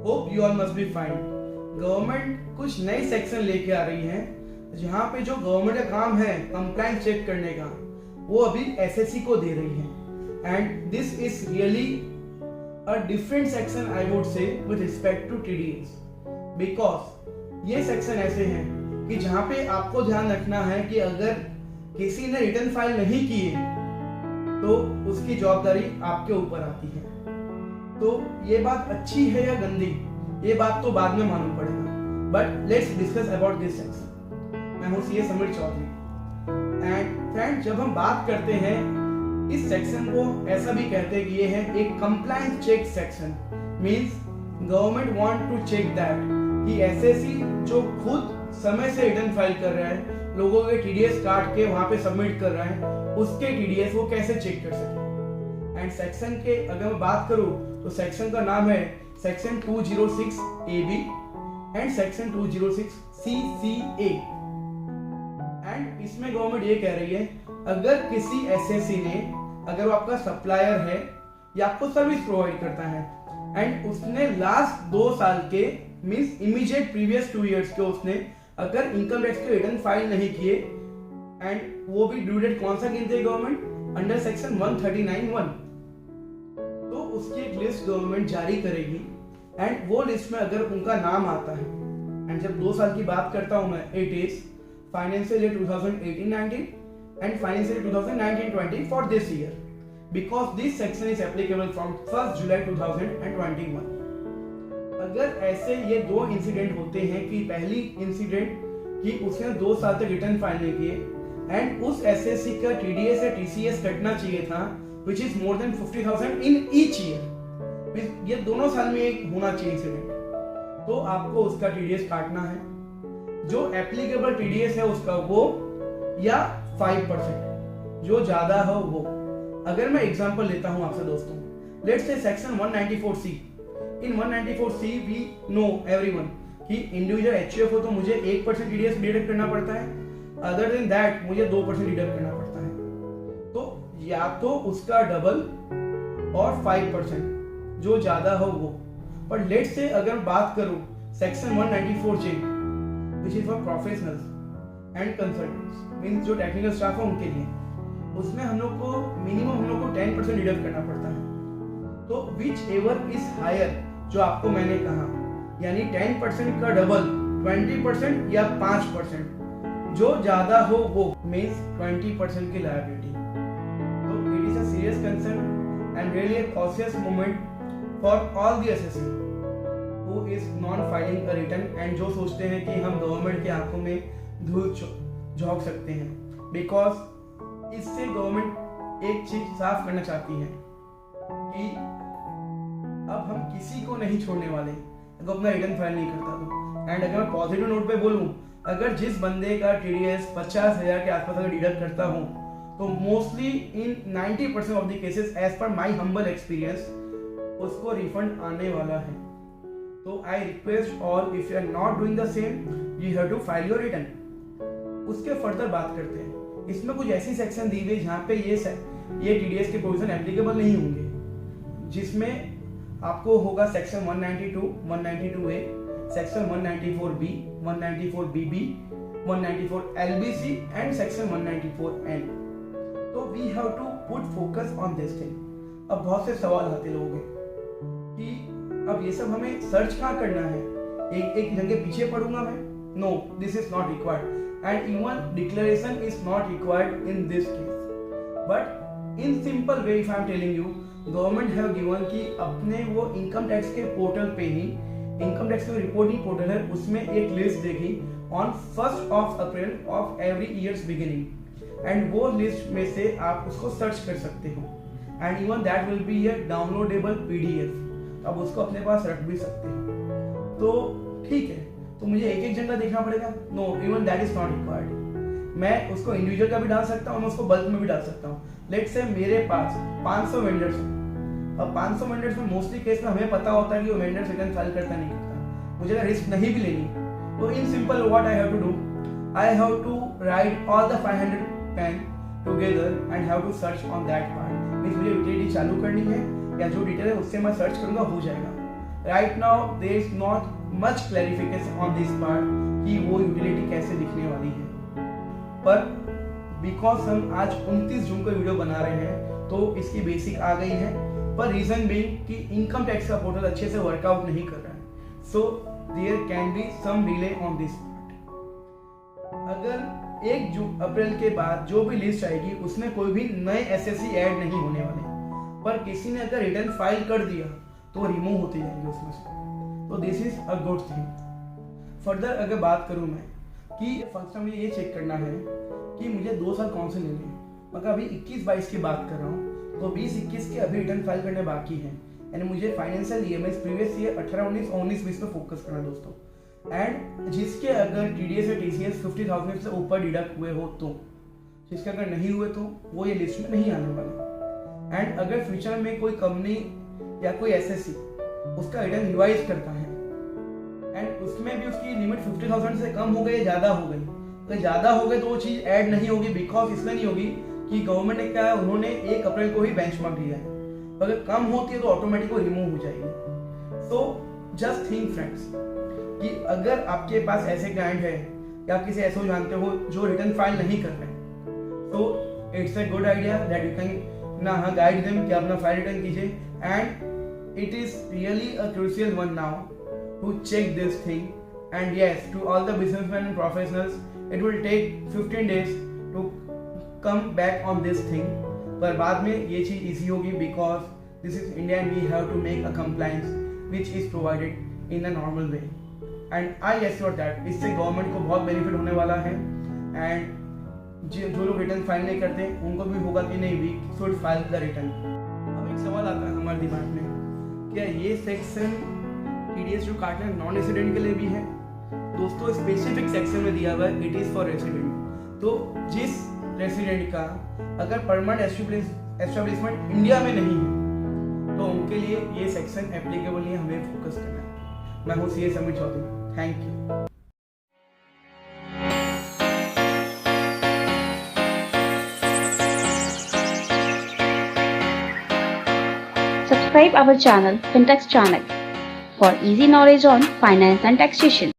Hope you all must be fine. Government कुछ नए section लेके आ रही है जहाँ पे जो गवर्नमेंट का काम है कंप्लायंस चेक करने का वो अभी एसएससी को दे रही है and this is really a different section I would say with respect to TDS because ये सेक्शन ऐसे हैं कि जहाँ पे आपको ध्यान रखना है कि अगर किसी ने रिटर्न फाइल नहीं किए तो उसकी जवाबदारी आपके ऊपर आती है। तो ये बात अच्छी है या गंदी ये बात तो बाद में मालूम पड़ेगा, but let's discuss about this section. मैं हूं CA Sameer Chaudhary and friend, जब हम बात करते हैं इस सेक्शन को ऐसा भी कहते हैं कि ये है एक compliance check section. Means government want to check that कि एसएससी जो खुद समय से रिटर्न फाइल कर रहा है, लोगों के टीडीएस काट के वहां पे सबमिट कर रहा है, उसके टीडीएस वो कैसे चेक कर सके। एंड सेक्शन के अगर मैं बात करूं तो सेक्शन का नाम है section 206 AB and section 206 CCA। And इसमें गवर्नमेंट ये कह रही है अगर किसी एसएससी ने, अगर वो आपका सप्लायर है या आपको सर्विस प्रोवाइड करता है एंड उसने लास्ट 2 साल के मींस इमीडिएट प्रीवियस 2 इयर्स के उसने अगर इनकम टैक्स के रिटर्न फाइल नहीं किए एंड वो भी ड्यू डेट कौन सा गिनती है गवर्नमेंट अंडर सेक्शन 139(1), तो उसकी एक लिस्ट गवर्नमेंट जारी करेगी एंड वो लिस्ट में अगर उनका नाम आता है एंड जब 2 साल की बात करता हूं मैं, it is financial year 2018-19 and financial year 2019-20 for this year because this section is applicable from 1 जुलाई 2021। अगर ऐसे ये 2 इंसिडेंट होते हैं कि पहली इंसिडेंट कि उसने 2 साल तक रिटर्न फाइल नहीं किए एंड उस एसएससी का टीडीएस या टीसीएस कटना चाहिए था which is more than 50,000 in each year, ये दोनों साल में एक होना चाहिए इंसिडेंट, तो आपको उसका टीडीएस काटना है। जो एप्लीकेबल टीडीएस है उसका वो या 5% जो ज्यादा हो वो। अगर मैं एग्जांपल लेता हूं आपसे दोस्तों, let's say section 194C। In 194C we know everyone कि इंडिविजुअल एचयूएफ हो तो मुझे 1% टीडीएस डिडक्ट करना पड़ता है, अदर देन दैट मुझे 2% डिडक्ट करना पड़ता है। तो या तो उसका डबल और 5% जो ज्यादा हो वो। पर लेट से अगर बात करूं section 194J which is for professionals and consultants means जो टेक्निकल स्टाफ है उनके लिए, उसमें हम लोग को मिनिमम 10% डिडक्ट करना पड़ता है। तो विच एवर इज हायर जो आपको मैंने कहा, यानी 10% का डबल 20% या 5% जो ज्यादा हो वो मींस 20% की liability. It is a serious concern and really a cautious moment for all the assessee who is not filing a return and जो सोचते हैं कि हम गवर्नमेंट की आंखों में धूल झोंक सकते हैं, बिकॉज इससे गवर्नमेंट एक चीज साफ करना चाहती है कि अब हम किसी को नहीं छोड़ने वाले अगर अपना रिटर्न फाइल नहीं करता तो। एंड अगर मैं पॉजिटिव नोट पे बोलूं, अगर जिस बंदे का टीडीएस 50,000 के आसपास अगर डिडक्ट करता हूं तो mostly in 90% of the cases as per my humble experience उसको रिफंड आने वाला है। तो I request all, if you are not doing the same you have to file your return. उसके फर्दर बात करते हैं, इसमें कुछ ऐसी सेक्शन दी हुई जहां पे ये टीडीएस के प्रोविजन एप्लीकेबल नहीं होंगे, जिसमें आपको होगा section 192, 192A, section 194B, 194BB, 194LBC and section 194N। तो we have to put focus on this thing. अब बहुत से सवाल आते लोगों के कि अब ये सब हमें सर्च कहाँ करना है, एक जगह पीछे पढ़ूंगा मैं? No, this is not required and even declaration is not required in this case. But in simple way if I am telling you, government have given कि अपने वो इनकम टैक्स के पोर्टल पे ही, इनकम टैक्स का reporting portal है उसमें एक लिस्ट देगी on 1 April of every years beginning and वो लिस्ट में से आप उसको सर्च कर सकते हो and even that will be A downloadable PDF, अब उसको अपने पास रख भी सकते हो। तो ठीक है, तो मुझे एक जगह देखना पड़ेगा? No, even that is not required. मैं उसको इंडिविजुअल का भी डाल सकता हूँ, मैं उसको बल्क में भी डाल सकता हूँ। लेट्स से मेरे पास 500 वेंडर्स हैं। अब 500 वेंडर्स में मोस्टली केस में हमें पता होता है कि वो वेंडर रिटर्न फाइल करता नहीं करता, मुझे अगर रिस्क नहीं भी लेनी, तो in simple what I have to do, I have to write all the 500 pen together and have to search on that part. Means मुझे यूटिलिटी चालू करनी है या जो डिटेल है उससे मैं सर्च करूंगा, हो जाएगा। Right now there is not much clarification on this part कि वो यूटिलिटी कैसे दिखने वाली है, पर बिकॉज हम आज 29 जून को वीडियो बना रहे हैं तो इसकी बेसिक आ गई है, पर रीजन बीइंग कि इनकम टैक्स का पोर्टल अच्छे से वर्कआउट नहीं कर रहा है, so there can be some delay on this part. अगर 1 अप्रैल के बाद जो भी लिस्ट आएगी उसमें कोई भी नए एसएससी ऐड नहीं होने वाले, पर किसी ने अगर रिटर्न फाइल कर दिया तो रिमूव होते जाएंगे उसमें से, तो this is a good thing. Further अगर बात करूं मैं कि फर्स्ट मुझे ये चेक करना है कि मुझे 2 साल कौन से लेने हैं, मगर अभी 21-22 की बात कर रहा हूँ तो 20-21 के अभी रिटर्न फाइल करने बाकी हैं, यानी मुझे फाइनेंशियल ईएमआई प्रीवियस ईयर 18-19 और 19-20 पे फोकस करना दोस्तों। एंड जिसके अगर टीडीएस या टीसीएस 50,000 से ऊपर डिडक्ट हुए हो तो, जिसके अगर नहीं हुए तो वो ये लिस्ट में नहीं आने वाला। एंड अगर फ्यूचर में कोई कंपनी या कोई एसएससी उसका रिटर्न रिवाइज करता है एंड उसमें भी उसकी लिमिट 50,000 से कम हो गई या ज़्यादा हो गई, अगर ज़्यादा हो गए तो वो चीज़ ऐड नहीं होगी, बिकॉज इसलिए नहीं होगी कि गवर्नमेंट ने क्या है, उन्होंने 1 अप्रैल को ही बेंचमार्क दिया है, अगर कम होती है तो ऑटोमेटिक वो रिमूव हो जाएगी। सो जस्ट थिंक फ्रेंड्स कि अगर आपके पास ऐसे क्लाइंट है या आप किसी ऐसे जानते हो जो रिटर्न फाइल नहीं कर रहे हैं, तो it's a good idea that you can ना गाइड देम कि अपना फाइल रिटर्न कीजिए। And it is really a crucial one now to check this thing, and yes, to all the businessmen and professionals it will take 15 days to come back on this thing, पर बाद में ये चीज़ easy होगी because this is India and we have to make a compliance which is provided in a normal way, and I assure that इससे government को बहुत benefit होने वाला है। एंड जो लोग रिटर्न फाइल नहीं करते उनको भी होगा कि नहीं we should file the return. अब एक सवाल आता है हमारे दिमाग में, क्या ये सेक्शन टीडीएस जो काटना है नॉन रेसिडेंट के लिए भी है? दोस्तों स्पेसिफिक सेक्शन में दिया हुआ है इट इज फॉर रेसिडेंट, तो जिस रेसिडेंट का अगर परमानेंट एस्टेब्लिशमेंट इंडिया में नहीं है तो उनके लिए ये सेक्शन एप्लीकेबल नहीं है, हमें फोकस करना है। मैं हूँ CA Sameer Chaudhary, thank you. Subscribe our channel, Fintechs channel, for easy knowledge on finance and taxation.